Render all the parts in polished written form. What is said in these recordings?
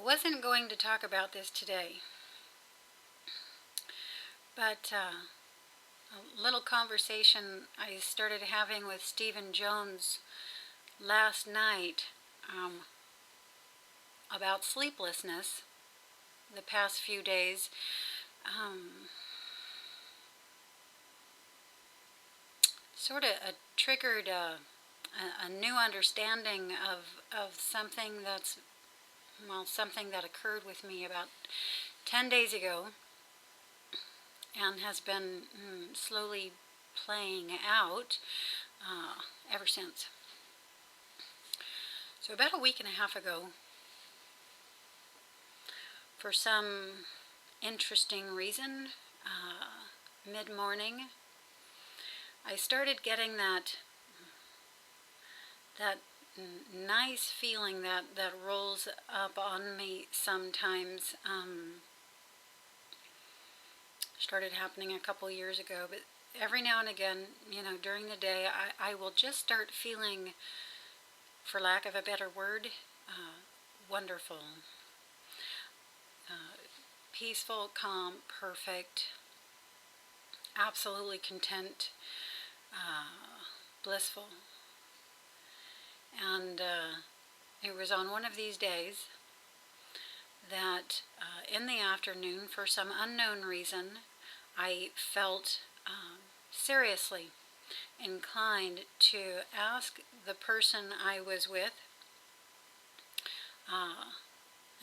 I wasn't going to talk about this today, but a little conversation I started having with Stephen Jones last night about sleeplessness the past few days. Sort of triggered a new understanding of something that's, well, something that occurred with me about 10 days ago and has been slowly playing out ever since. So about a week and a half ago, for some interesting reason, mid-morning, I started getting that nice feeling that rolls up on me sometimes. Started happening a couple years ago, but every now and again, during the day, I will just start feeling, for lack of a better word, wonderful, peaceful, calm, perfect, absolutely content, blissful. And it was on one of these days that in the afternoon, for some unknown reason, I felt seriously inclined to ask the person I was with,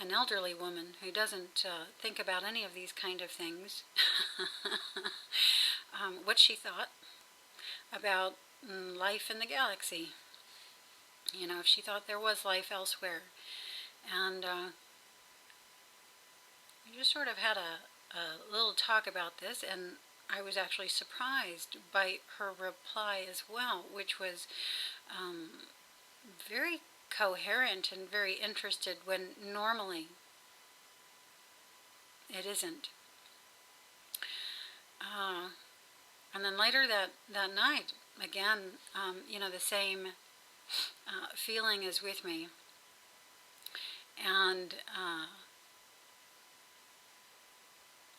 an elderly woman who doesn't think about any of these kind of things, what she thought about life in the galaxy. If she thought there was life elsewhere. And we just sort of had a little talk about this, and I was actually surprised by her reply as well, which was very coherent and very interested when normally it isn't. And then later that night, again, the same feeling is with me. And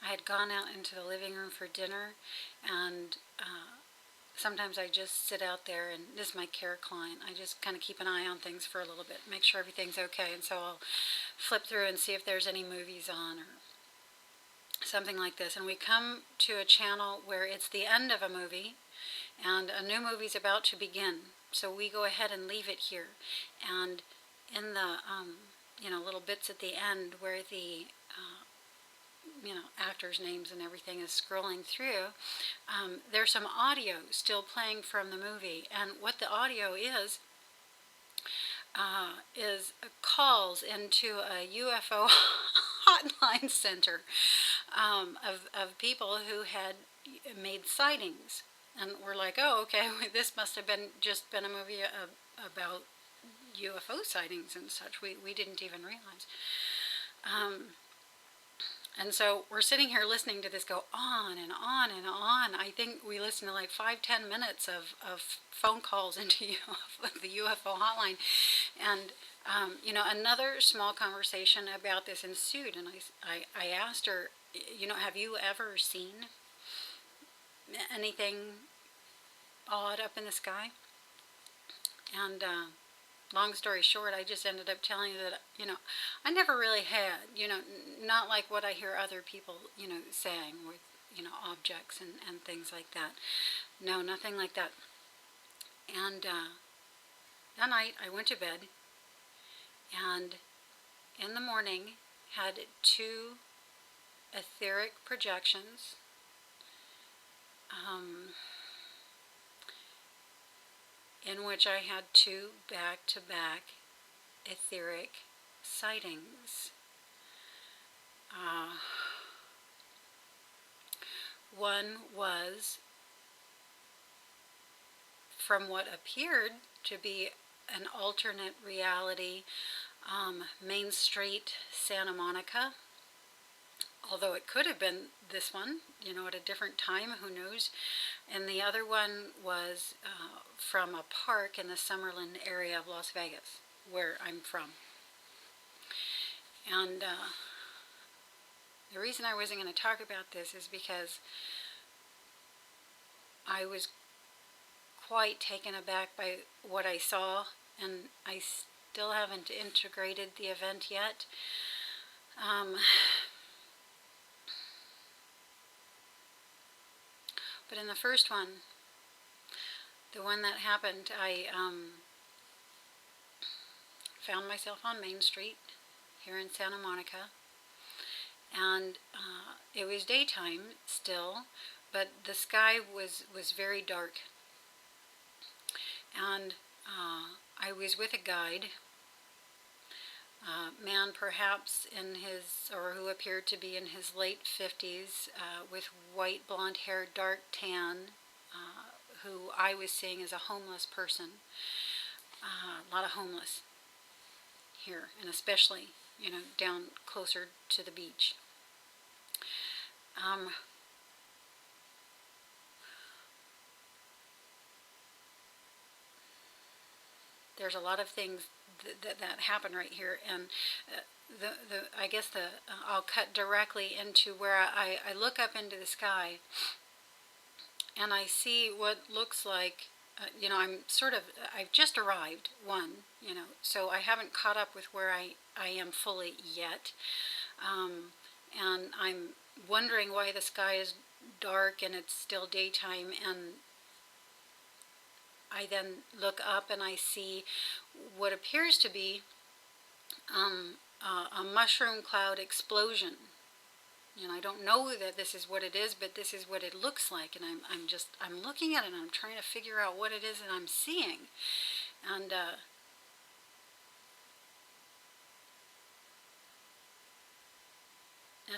I had gone out into the living room for dinner, and sometimes I just sit out there, and this is my care client. I just kind of keep an eye on things for a little bit, make sure everything's okay, and so I'll flip through and see if there's any movies on or something like this. And we come to a channel where it's the end of a movie, and a new movie's about to begin. So we go ahead and leave it here. And in the, little bits at the end where the, actors' names and everything is scrolling through, there's some audio still playing from the movie. And what the audio is calls into a UFO hotline center of people who had made sightings. And we're like, oh, okay, this must have just been a movie about UFO sightings and such. We didn't even realize. And so we're sitting here listening to this go on and on and on. I think we listened to like 5-10 minutes of phone calls into the UFO hotline. And, another small conversation about this ensued. And I asked her, have you ever seen anything odd up in the sky? And long story short, I just ended up telling you that, I never really had, not like what I hear other people, saying with, objects and things like that. No, nothing like that. And that night I went to bed, and in the morning had 2 etheric projections. In which I had 2 back-to-back etheric sightings. One was from what appeared to be an alternate reality, Main Street, Santa Monica. Although it could have been this one, at a different time, who knows. And the other one was from a park in the Summerlin area of Las Vegas, where I'm from. And the reason I wasn't going to talk about this is because I was quite taken aback by what I saw, and I still haven't integrated the event yet. But in the first one, the one that happened, I found myself on Main Street here in Santa Monica, and it was daytime still, but the sky was very dark. And I was with a guide, man perhaps in his, or who appeared to be in his late 50s, with white blonde hair, dark tan, who I was seeing as a homeless person. A lot of homeless here, and especially, down closer to the beach. There's a lot of things that happen right here, and I guess I'll cut directly into where I look up into the sky, and I see what looks like, I've just arrived, so I haven't caught up with where I am fully yet, and I'm wondering why the sky is dark and it's still daytime, and I then look up and I see what appears to be a mushroom cloud explosion. And I don't know that this is what it is, but this is what it looks like. And I'm looking at it and I'm trying to figure out what it is that I'm seeing. And at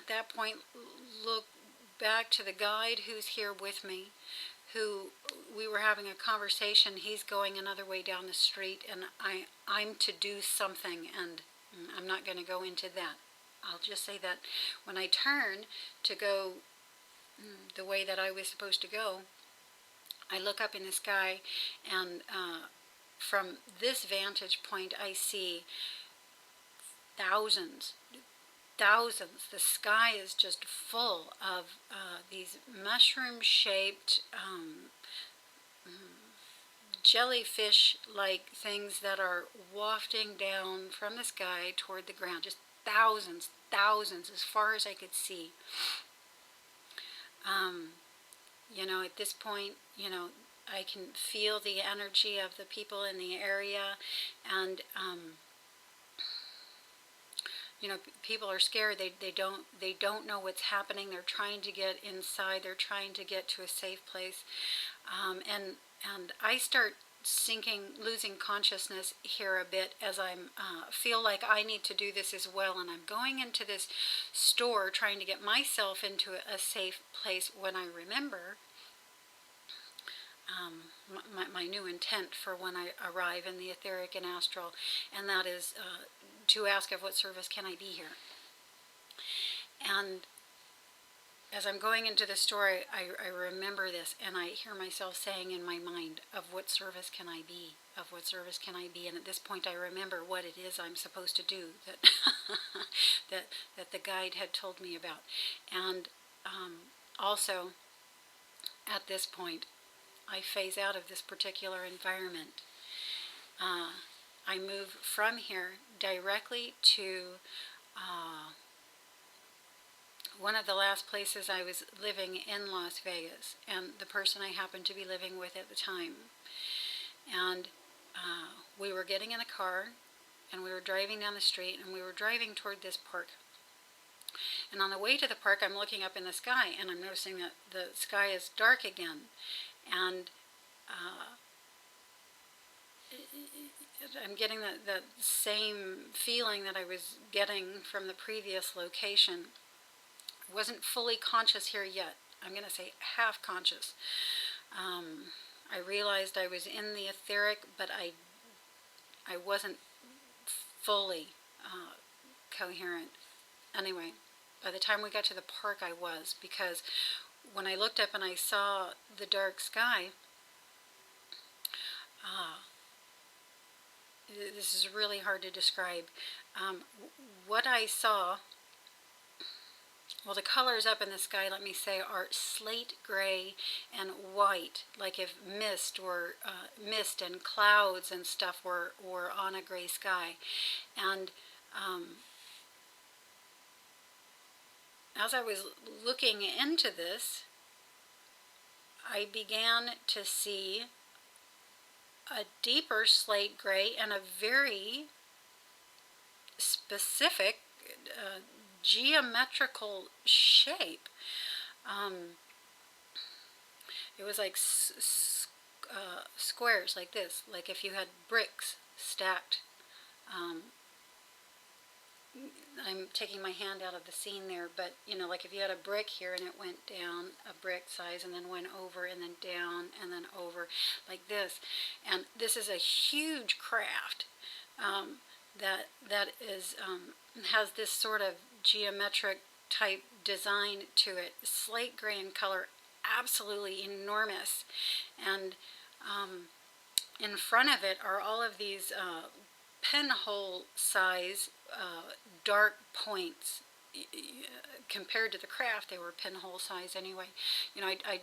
that point, look back to the guide who's here with me, who we were having a conversation. He's going another way down the street, and I'm to do something, and I'm not going to go into that. I'll just say that when I turned to go the way that I was supposed to go, I look up in the sky, and from this vantage point, I see thousands. The sky is just full of these mushroom-shaped jellyfish-like things that are wafting down from the sky toward the ground. Just thousands, as far as I could see. At this point, I can feel the energy of the people in the area, and people are scared. They don't know what's happening. They're trying to get inside. They're trying to get to a safe place, and I start losing consciousness here a bit as I feel like I need to do this as well. And I'm going into this store trying to get myself into a safe place when I remember my new intent for when I arrive in the etheric and astral, and that is to ask of what service can I be here. And as I'm going into the store, I remember this, and I hear myself saying in my mind, of what service can I be? Of what service can I be? And at this point, I remember what it is I'm supposed to do that that the guide had told me about. And also, at this point, I phase out of this particular environment. I move from here directly to one of the last places I was living in Las Vegas, and the person I happened to be living with at the time. And we were getting in a car, and we were driving down the street, and we were driving toward this park. And on the way to the park, I'm looking up in the sky, and I'm noticing that the sky is dark again. And I'm getting the same feeling that I was getting from the previous location. I wasn't fully conscious here yet. I'm going to say half conscious. I realized I was in the etheric, but I wasn't fully coherent. Anyway, by the time we got to the park, I was, because when I looked up and I saw the dark sky, this is really hard to describe. What I saw, well, the colors up in the sky, let me say, are slate gray and white, like if mist and clouds and stuff were on a gray sky. And as I was looking into this, I began to see a deeper slate gray and a very specific geometrical shape. It was like squares like this, like if you had bricks stacked. I'm taking my hand out of the scene there, but you know, like if you had a brick here and it went down a brick size and then went over and then down and then over like this. And this is a huge craft that is has this sort of geometric type design to it. Slate gray in color, absolutely enormous. And in front of it are all of these pinhole size dark points. Compared to the craft, they were pinhole size anyway. You know, I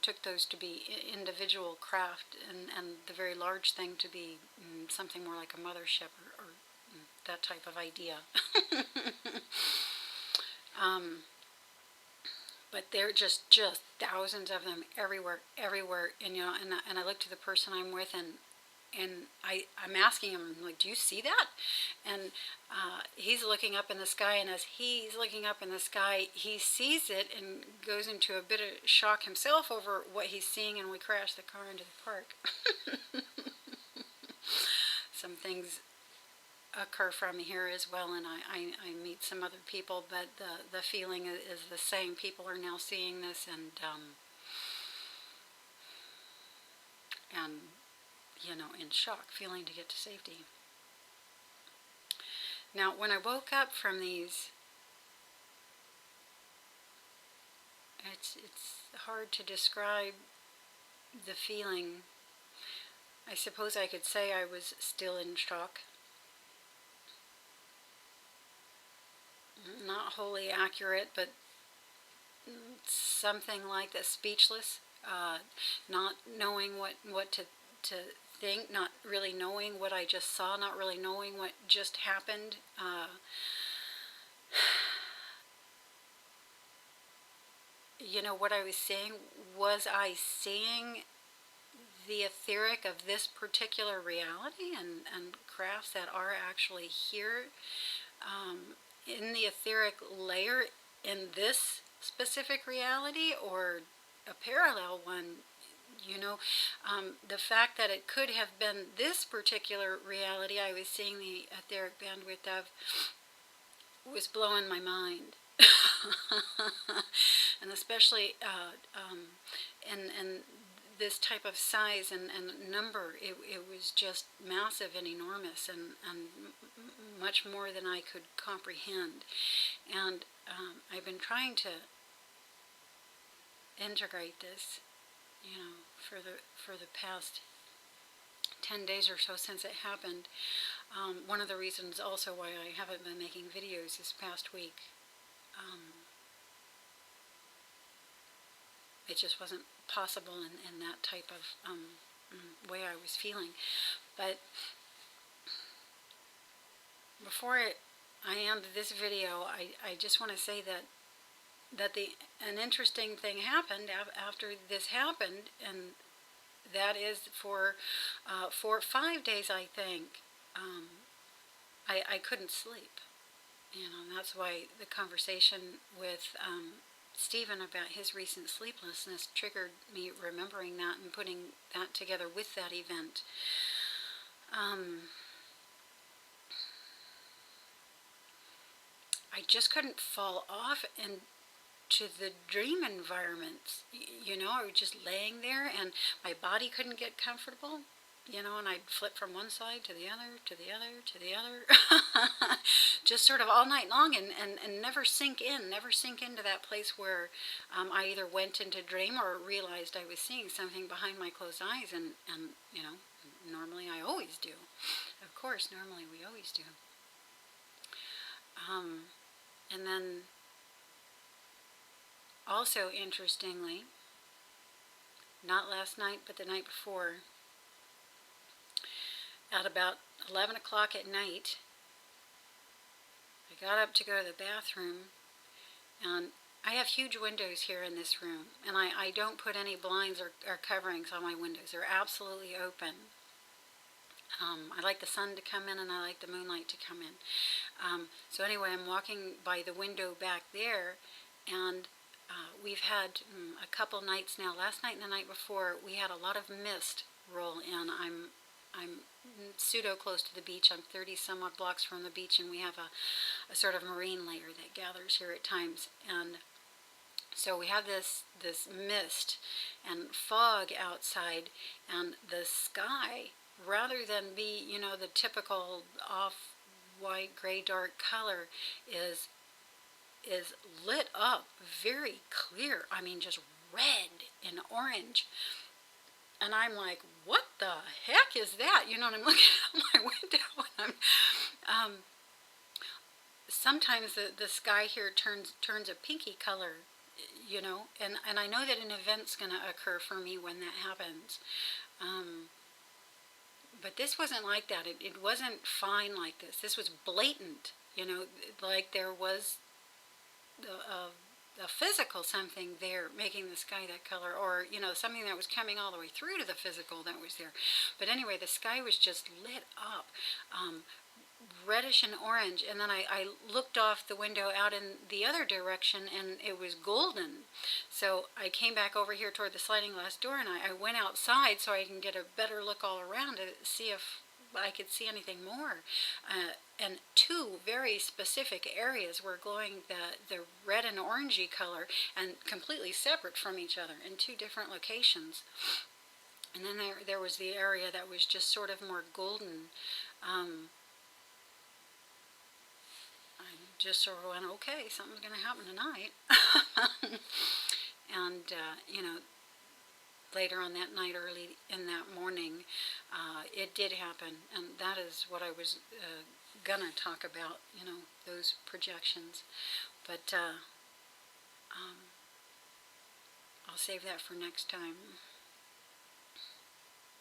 took those to be individual craft, and the very large thing to be something more like a mothership or that type of idea. But there are just thousands of them everywhere, and you know, and I look to the person I'm with, and I'm asking him, like, do you see that? And he's looking up in the sky, and as he's looking up in the sky, he sees it and goes into a bit of shock himself over what he's seeing, and we crash the car into the park. Some things occur from here as well, and I meet some other people, but the feeling is the same. People are now seeing this, and you know, in shock, feeling to get to safety. Now, when I woke up from these, it's hard to describe the feeling. I suppose I could say I was still in shock. Not wholly accurate, but something like that. Speechless, not knowing what to think, not really knowing what I just saw, not really knowing what just happened. You know, what I was seeing, was I seeing the etheric of this particular reality and crafts that are actually here in the etheric layer in this specific reality, or a parallel one? You know, the fact that it could have been this particular reality I was seeing the etheric bandwidth of was blowing my mind. And especially in this type of size and number, it was just massive and enormous, and much more than I could comprehend. And I've been trying to integrate this, you know, for the past 10 days or so since it happened. One of the reasons also why I haven't been making videos this past week. It just wasn't possible in that type of way I was feeling. But before I end this video, I just want to say that an interesting thing happened after this happened, and that is for 5 days, I think, I couldn't sleep. You know, and that's why the conversation with Stephen about his recent sleeplessness triggered me remembering that and putting that together with that event. I just couldn't fall off into the dream environments. You know, I was just laying there and my body couldn't get comfortable. You know, and I'd flip from one side to the other, to the other, to the other. Just sort of all night long, and never sink into that place where I either went into dream or realized I was seeing something behind my closed eyes, and you know, Normally I always do. Of course, normally we always do. And then also interestingly, not last night, but the night before, at about 11 o'clock at night, I got up to go to the bathroom, and I have huge windows here in this room, and I don't put any blinds or coverings on my windows. They're absolutely open. I like the sun to come in, and I like the moonlight to come in. So anyway, I'm walking by the window back there, and we've had a couple nights now. Last night and the night before, we had a lot of mist roll in. I'm pseudo close to the beach. I'm 30 some odd blocks from the beach, and we have a sort of marine layer that gathers here at times. And so we have this mist and fog outside, and the sky, rather than be, the typical off-white, gray, dark color, is lit up very clear. I mean, just red and orange. And I'm like, what the heck is that? And I'm looking out my window, and sometimes the sky here turns a pinky color, and I know that an event's going to occur for me when that happens. But this wasn't like that. It wasn't fine like this. This was blatant, like there was a physical something there making the sky that color, or something that was coming all the way through to the physical that was there. But anyway, the sky was just lit up, reddish and orange, and then I looked off the window out in the other direction, and it was golden. So I came back over here toward the sliding glass door, and I went outside so I can get a better look all around to see if I could see anything more. And two very specific areas were glowing the red and orangey color, and completely separate from each other in two different locations. And then there was the area that was just sort of more golden. I just sort of went, okay, something's going to happen tonight. And, later on that night, early in that morning, it did happen. And that is what I was going to talk about, those projections. But I'll save that for next time.